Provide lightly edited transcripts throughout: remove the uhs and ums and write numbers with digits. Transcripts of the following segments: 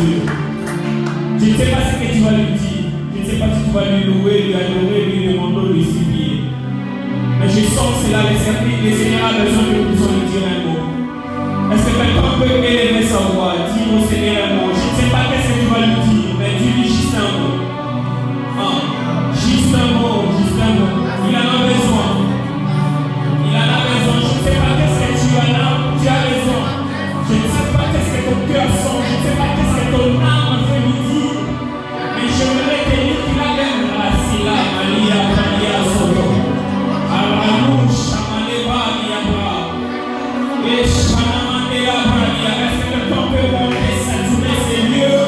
Jésus. Je ne sais pas ce que tu vas lui dire. Je ne sais pas si tu vas lui louer, lui adorer, lui demander, lui supplier. Mais je sens que c'est là, le Seigneur a besoin que nous puissions lui dire un mot. Est-ce que quelqu'un peut élever sa voix, dire au Seigneur un mot? Je ne sais pas qu'est-ce que tu vas lui dire, mais dis-lui juste un mot. Juste un mot, juste un mot. Il en a besoin. Il en a besoin. Je ne sais pas qu'est-ce que tu en as. Tu as besoin. Je ne sais pas qu'est-ce que ton cœur sent. Je ne sais pas qu'est-ce que ton âme veut lui dire. Mais je voudrais te dire qu'il a même la sila, Malia, Malia, Soto. Aranou, Shamaneva, Liabra. Et Shamaneva, Malia. Est-ce que le temps peut monter, saturer ces lieux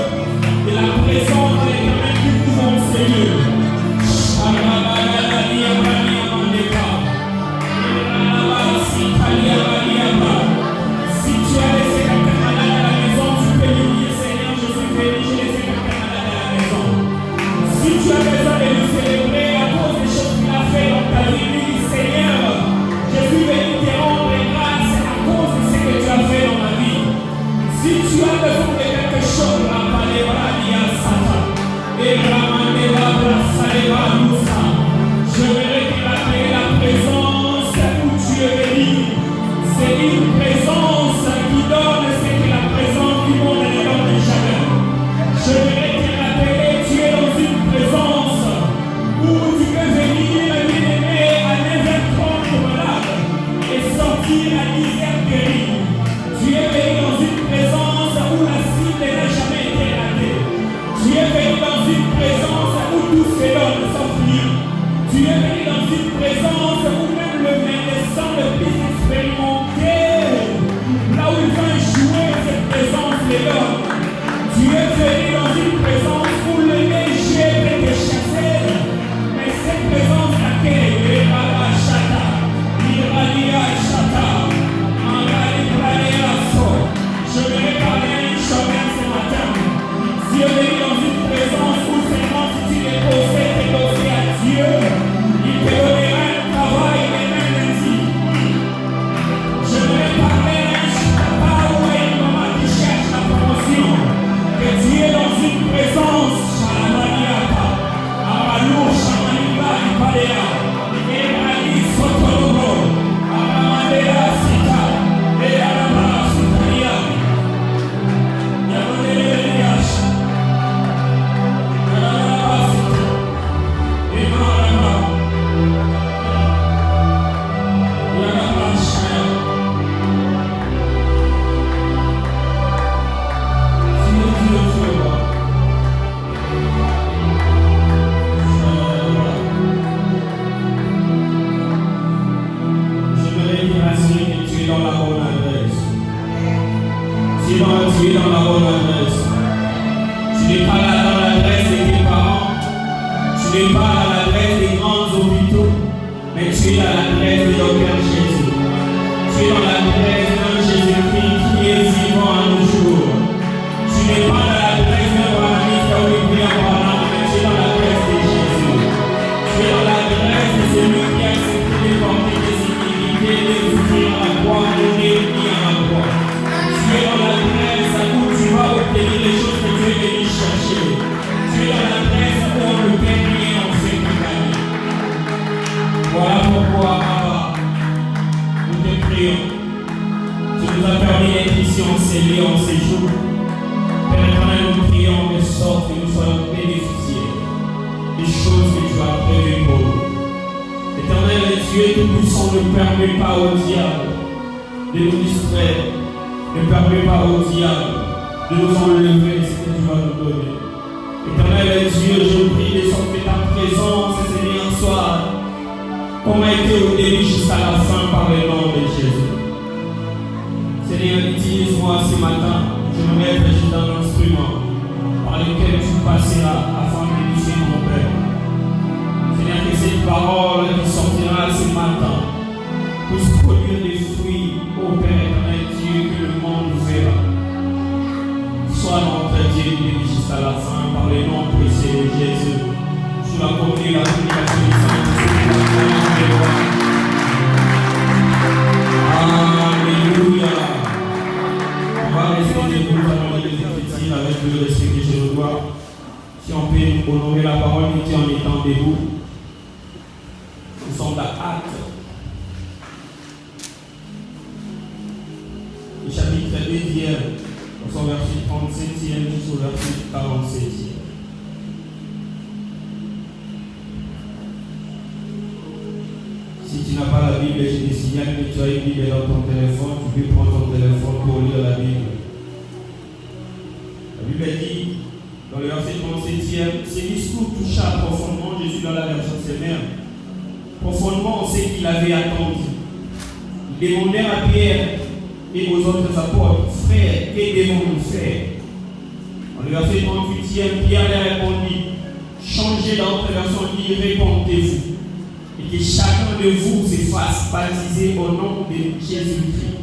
de la présence de l'Éternel qui vous ont ces lieux? Si tu as laissé quelqu'un malade à la maison, tu peux lui dire Seigneur, je suis béni, j'ai laissé quelqu'un malade à la maison. Si tu as besoin de lui célébrer à cause des choses qu'il a fait dans ta vie, lui dis Seigneur, je suis venu te rendre grâce à cause de ce que tu as fait dans ma vie. Si tu as besoin de quelque chose, la palabra dia sata, et la manera brasaleva lusa, je vais réclamer la présence où tu es venu. C'est une présence qui donne ce que la présence du monde ne donne jamais. Je vais te rappeler, tu es dans une présence où tu peux venir, bien-aimé, à 9h30 malade et sortir à 10h guéri. Tu es venu dans une présence où la cible n'a jamais été ratée. Tu es venu dans une présence où tout se donne sans rien. Tu es venu dans une présence où même le médecin le plus expérimenté, là où il va jouer cette présence les donne. Tu es venu dans une présence où le léger peut te chasser, mais cette présence laquelle il va la chata, il va la chata, en la so. Je vais parler à une chambre ce matin. Tu es venu dans une présence où seulement si tu déposais tes dossiers à Dieu, il te donnera un travail et même un signe. Je vais parler à un papa ou à une maman qui cherche la promotion. Que tu es dans une présence, Shalamaniaka, Amalou, Shamaniba, Ipadea, Emali, Sotologo, Amadea, Sita, Earaba, Sutaria, Yamanelias, Yaraba, Emaraba, Yaraba, Shaya. Dans la bonne adresse. Tu es dans la bonne adresse. Tu n'es pas là dans l'adresse de tes parents. Tu n'es pas à l'adresse des grands hôpitaux. Mais tu es à l'adresse de Docteur Jésus. Tu es dans l'adresse d'un Jésus-Christ qui est vivant à nos jours. Tu n'es pas à l'adresse d'un Branamite qui a oublié en Branham, mais tu es dans l'adresse de Jésus. Tu es dans l'adresse de celui qui a accepté de porter des iniquités, de souffrir à la croix, de réunir à la croix. Tu es dans l'adresse où tu vas obtenir les choses que tu es venu chercher. Tu es dans l'adresse où on ne peut rien en fait que gagner. Voilà pourquoi, Abba, nous te prions. Tu nous as permis d'être ici en ces lieux, en ces jours. Père éternel, nous prions de sorte que nous soyons bénéficiaires des choses que tu as prévues pour nous. Éternel Dieu Tout-Puissant, ne permet pas au diable de nous distraire, ne permet pas au diable de nous enlever ce que tu vas nous donner. Éternel Dieu, je prie de sorte que ta présence, Seigneur, soit comme a été au début jusqu'à la fin par le nom de Jésus. Seigneur, utilise-moi ce matin, je me mets juste dans l'instrument par lequel tu passeras afin de toucher mon Père. Seigneur, que cette parole qui sortira ce matin puisse produire des fruits, ô Père éternel Dieu, que le monde verra. Sois notre Dieu jusqu'à la fin par le nom précieux de Jésus. Sous la communion et la communication du Saint-Esprit. Alléluia. On va rester debout, on va les avec le honorer la parole de Dieu en étant debout. Nous sommes dans Actes. Le chapitre 2e, son verset 37e jusqu'au verset 47e. Si tu n'as pas la Bible, je te signale que tu as une Bible dans ton téléphone, tu peux prendre ton téléphone pour lire la Bible. La Bible dit, dans le verset 37e, ce discours toucha profondément Jésus dans la version sévère. Profondément, on sait qu'il avait attendu. Ils demandèrent à Pierre et aux autres apôtres, frères, que devons-nous faire? Dans le verset 38e, Pierre leur répondit, changez dans votre version, dit, répondez-vous. Et que chacun de vous se fasse baptiser au nom de Jésus-Christ,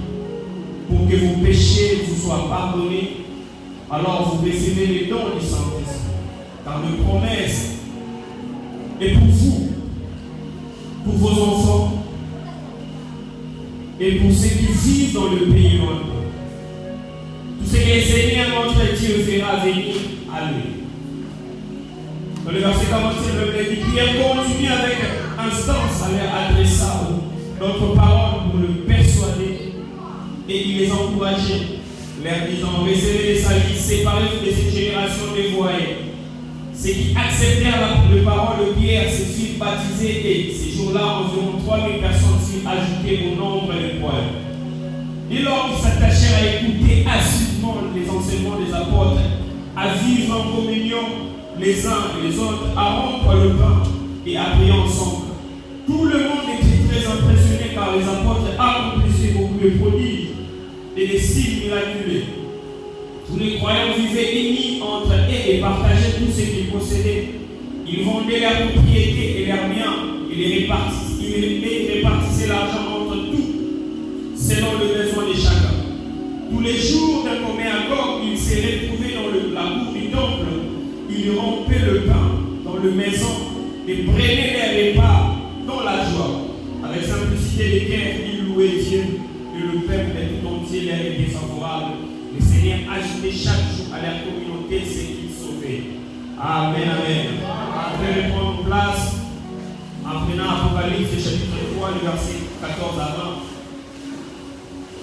pour que vos péchés vous soient pardonnés. Alors vous recevez les dons du Saint-Esprit. Car la promesse est pour vous, pour vos enfants, et pour ceux qui vivent dans le pays lointain. Tout ce que le Seigneur notre Dieu fera venir à lui. Dans le verset 47, le dit, Pierre continue avec instance à leur adresser notre parole pour le persuader, et il les encourageait, leur disant, recevez les salis, séparez-vous de cette génération dévoyée. Ceux qui acceptèrent la parole de Pierre se firent baptiser, et ces jours-là, environ 3000 personnes furent ajoutées au nombre des croyants. Dès lors qu'ils s'attachèrent à écouter assidûment les enseignements des apôtres, à vivre en communion les uns et les autres, à rompre le pain et à prier ensemble. Tout le monde était très impressionné car les apôtres accomplissaient beaucoup de prodiges et des signes miraculeux. Tous les croyants vivaient unis entre eux et partageaient tout ce qu'ils possédaient. Ils vendaient leurs propriétés et leurs biens et les répartissaient l'argent entre tous, selon le besoin de chacun. Tous les jours d'un commun accord, ils se retrouvaient dans la cour du temple. Ils rompaient le pain dans la maison et prenaient les repas dans la joie. Avec simplicité de cœur, ils louaient Dieu et le peuple tout entier leur était favorable. Le Seigneur ajoutait chaque jour à leur communauté ce qu'il sauvait. Amen, amen. Après de prendre place, en prenant Apocalypse chapitre 3, le verset 14 à 20.